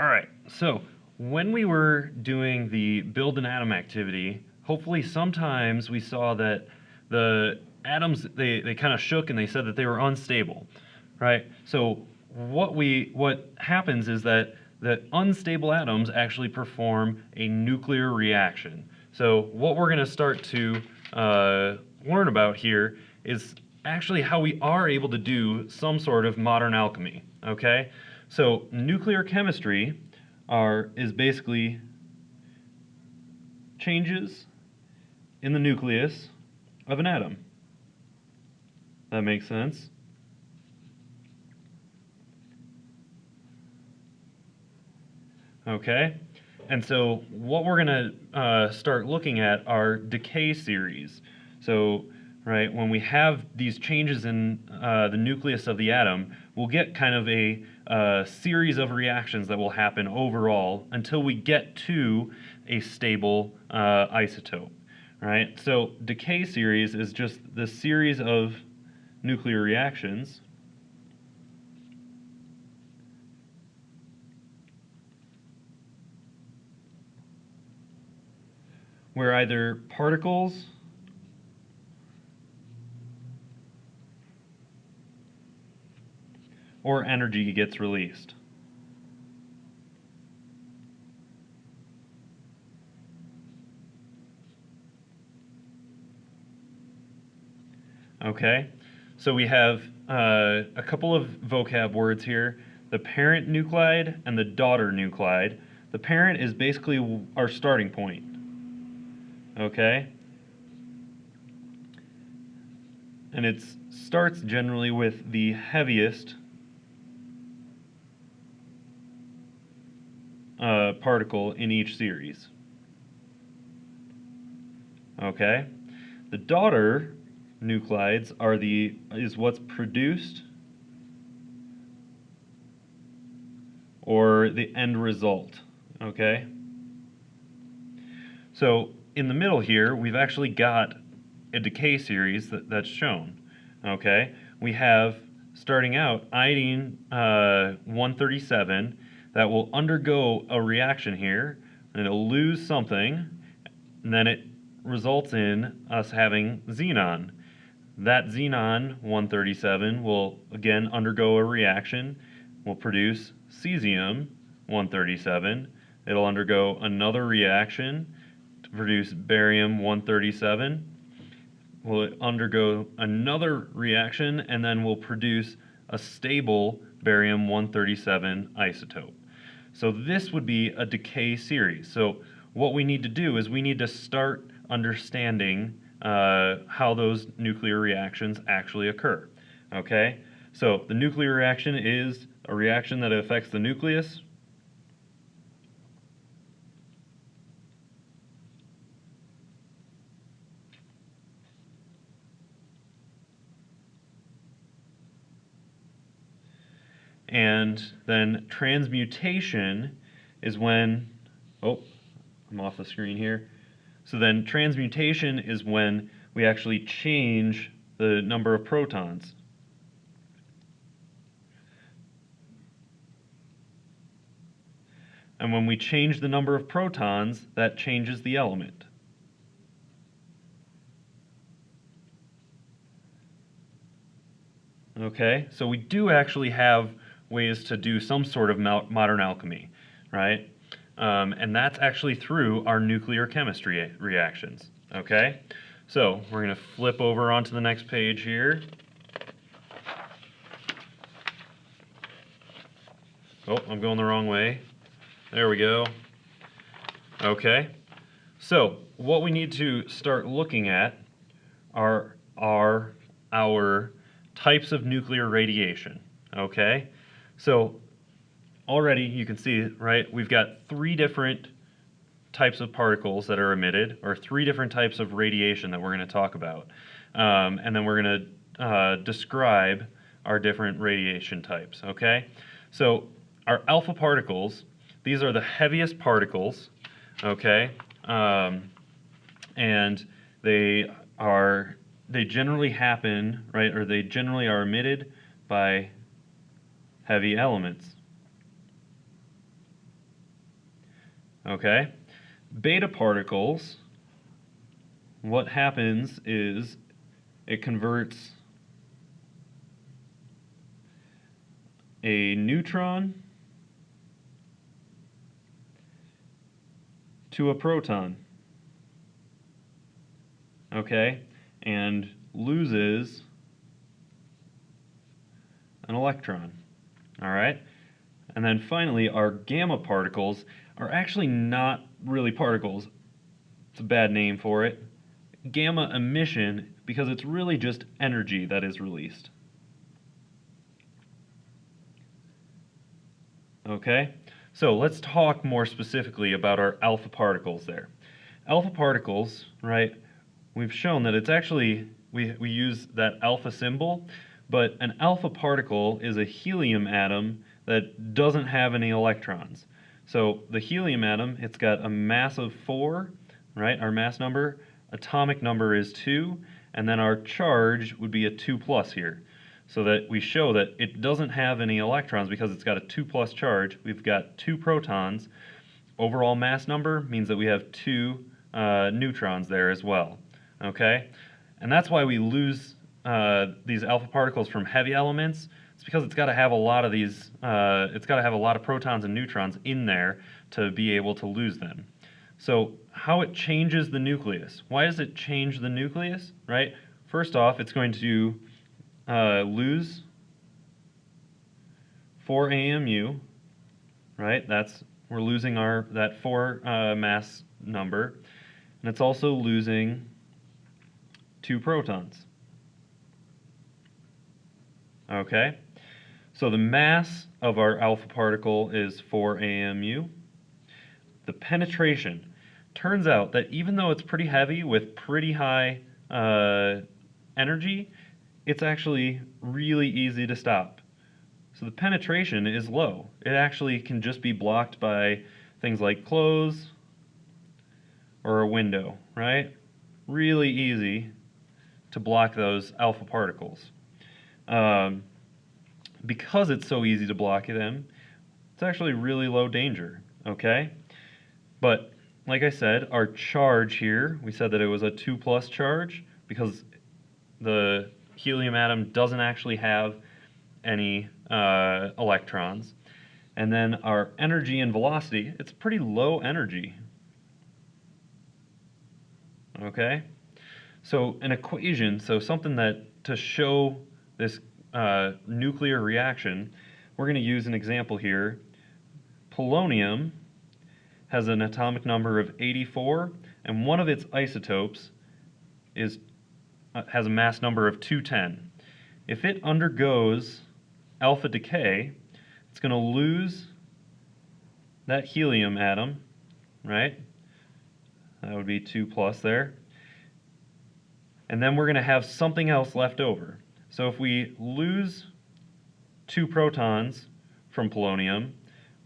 All right, so when we were doing the build an atom activity, hopefully sometimes we saw that the atoms, they kind of shook and they said that they were unstable, right? So what happens is that the unstable atoms actually perform a nuclear reaction. So what we're going to start to learn about here is actually how we are able to do some sort of modern alchemy, okay? So nuclear chemistry is basically changes in the nucleus of an atom. That makes sense. Okay, and so what we're going to start looking at are decay series. So, right, when we have these changes in the nucleus of the atom, we'll get kind of a series of reactions that will happen overall until we get to a stable isotope, right? So decay series is just the series of nuclear reactions where either particles or energy gets released. Okay, so we have a couple of vocab words here, the parent nuclide and the daughter nuclide. The parent is basically our starting point. Okay, and it starts generally with the heaviest particle in each series. Okay, the daughter nuclides is what's produced or the end result. Okay, so in the middle here we've actually got a decay series that's shown. Okay, we have starting out iodine 137 that will undergo a reaction here, and it'll lose something, and then it results in us having xenon. That xenon 137 will again undergo a reaction, will produce cesium 137. It'll undergo another reaction to produce barium 137. Will undergo another reaction and then will produce a stable barium 137 isotope. So this would be a decay series. So what we need to do is we need to start understanding how those nuclear reactions actually occur. Okay, so the nuclear reaction is a reaction that affects the nucleus. And then transmutation is when, oh, I'm off the screen here. So then transmutation is when we actually change the number of protons. And when we change the number of protons, that changes the element. Okay, so we do actually have ways to do some sort of modern alchemy, right? And that's actually through our nuclear chemistry reactions, okay? So we're going to flip over onto the next page here. Oh, I'm going the wrong way. There we go. Okay, so what we need to start looking at are our types of nuclear radiation, okay? So already you can see, right, we've got 3 different types of particles that are emitted, or 3 different types of radiation that we're going to talk about. And then we're going to describe our different radiation types, okay? So our alpha particles, these are the heaviest particles, okay? And they generally happen, right, or they generally are emitted by heavy elements. Okay? Beta particles, what happens is it converts a neutron to a proton, okay, and loses an electron, all right? And then finally, our gamma particles are actually not really particles. It's a bad name for it. Gamma emission, because it's really just energy that is released. Okay, so let's talk more specifically about our alpha particles there. Alpha particles, right, we've shown that it's actually, we use that alpha symbol, but an alpha particle is a helium atom that doesn't have any electrons. So the helium atom, it's got a mass of 4, right, our mass number, atomic number is 2, and then our charge would be a 2 plus here. So that we show that it doesn't have any electrons because it's got a 2 plus charge. We've got 2 protons. Overall mass number means that we have 2 neutrons there as well. Okay? And that's why we lose these alpha particles from heavy elements. It's because it's got to have a lot of these, it's got to have a lot of protons and neutrons in there to be able to lose them. So how it changes the nucleus. Why does it change the nucleus, right? First off, it's going to lose 4 AMU, right? We're losing that 4 mass number, and it's also losing 2 protons. Okay, so the mass of our alpha particle is 4 AMU. The penetration, turns out that even though it's pretty heavy with pretty high energy, it's actually really easy to stop. So the penetration is low. It actually can just be blocked by things like clothes or a window, right? Really easy to block those alpha particles. Because it's so easy to block them, it's actually really low danger, okay? But like I said, our charge here, we said that it was a 2 plus charge because the helium atom doesn't actually have any electrons. And then our energy and velocity, it's pretty low energy. Okay? So an equation, so something that to show this nuclear reaction, we're going to use an example here. Polonium has an atomic number of 84, and one of its isotopes has a mass number of 210. If it undergoes alpha decay, it's going to lose that helium atom, right? That would be 2 plus there. And then we're going to have something else left over. So if we lose 2 protons from polonium,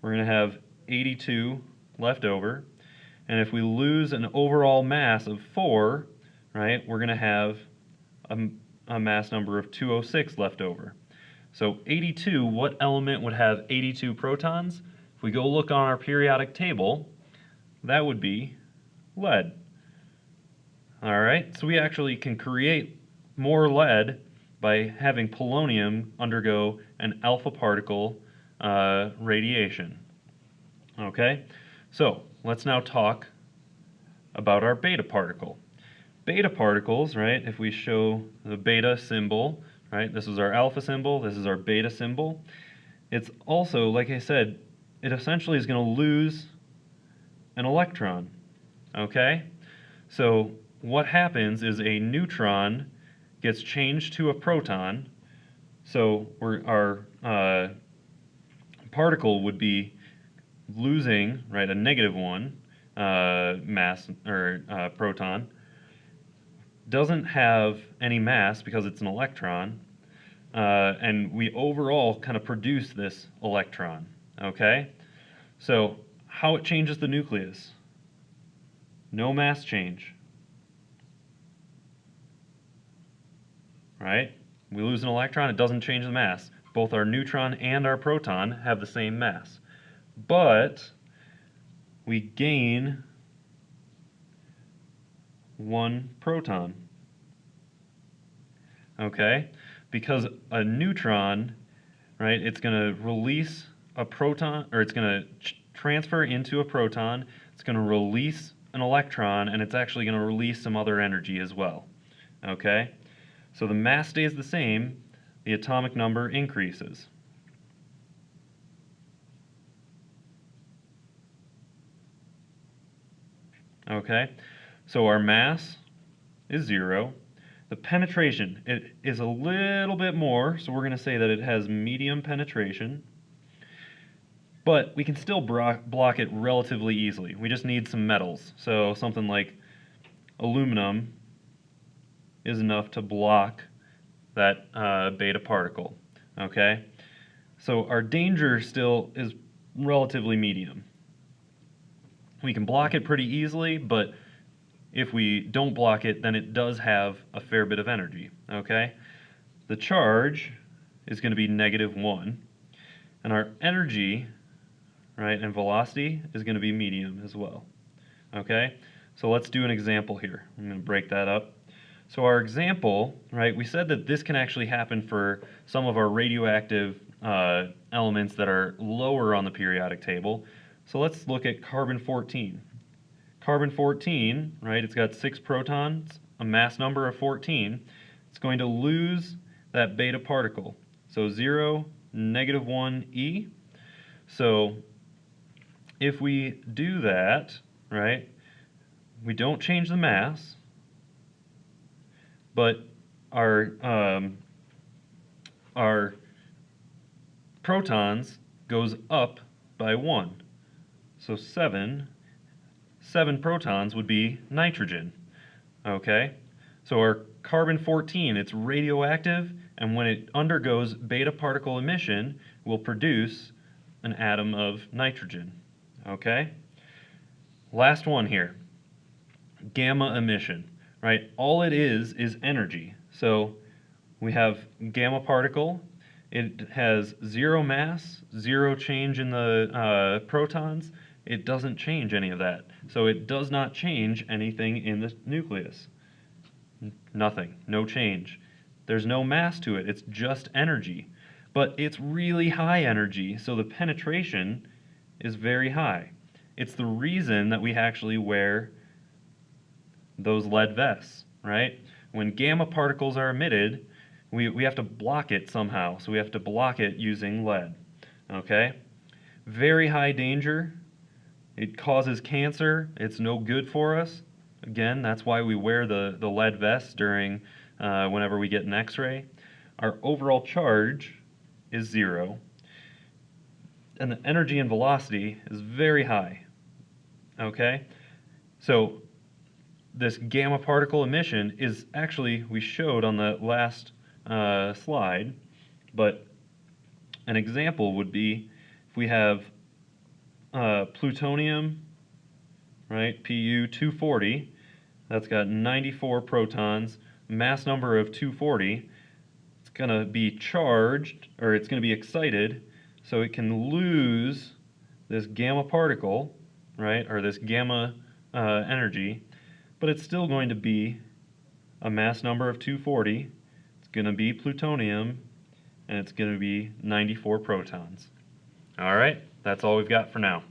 we're going to have 82 left over. And if we lose an overall mass of 4, right, we're going to have a mass number of 206 left over. So 82, what element would have 82 protons? If we go look on our periodic table, that would be lead. All right, so we actually can create more lead by having polonium undergo an alpha particle radiation. Okay, so let's now talk about our beta particle. Beta particles, right, if we show the beta symbol, right, this is our alpha symbol, this is our beta symbol. It's also, like I said, it essentially is going to lose an electron, okay? So what happens is a neutron gets changed to a proton, so our particle would be losing, right, a -1 mass or proton, doesn't have any mass because it's an electron, and we overall kind of produce this electron, okay? So how it changes the nucleus? No mass change, right? We lose an electron, it doesn't change the mass. Both our neutron and our proton have the same mass. But we gain 1 proton. Okay? Because a neutron, right, it's going to release a proton, or it's going to transfer into a proton, it's going to release an electron, and it's actually going to release some other energy as well. Okay? So the mass stays the same, the atomic number increases. Okay? So our mass is 0. The penetration, it is a little bit more, so we're going to say that it has medium penetration. But we can still block it relatively easily. We just need some metals. So something like aluminum is enough to block that beta particle. Okay? So our danger still is relatively medium. We can block it pretty easily, but if we don't block it, then it does have a fair bit of energy. Okay? The charge is going to be -1, and our energy, right, and velocity is going to be medium as well. Okay? So let's do an example here. I'm going to break that up. So our example, right, we said that this can actually happen for some of our radioactive elements that are lower on the periodic table. So let's look at carbon-14. Carbon-14, right, it's got 6 protons, a mass number of 14. It's going to lose that beta particle. So 0, -1e. So if we do that, right, we don't change the mass, but our protons goes up by 1. So 7 protons would be nitrogen. Okay? So our carbon-14, it's radioactive, and when it undergoes beta particle emission, will produce an atom of nitrogen. Okay? Last one here. Gamma emission, right? All it is energy. So we have gamma particle. It has 0 mass, 0 change in the protons. It doesn't change any of that. So it does not change anything in the nucleus. Nothing, no change. There's no mass to it, it's just energy. But it's really high energy, so the penetration is very high. It's the reason that we actually wear those lead vests, right? When gamma particles are emitted, we have to block it somehow, so we have to block it using lead, okay? Very high danger. It causes cancer. It's no good for us. Again, that's why we wear the lead vest during whenever we get an x-ray. Our overall charge is 0. And the energy and velocity is very high. Okay? So this gamma particle emission is actually, we showed on the last slide, but an example would be if we have plutonium, right, Pu 240, that's got 94 protons, mass number of 240, it's going to be charged, or it's going to be excited, so it can lose this gamma particle, right, or this gamma energy, but it's still going to be a mass number of 240, it's going to be plutonium, and it's going to be 94 protons. All right, that's all we've got for now.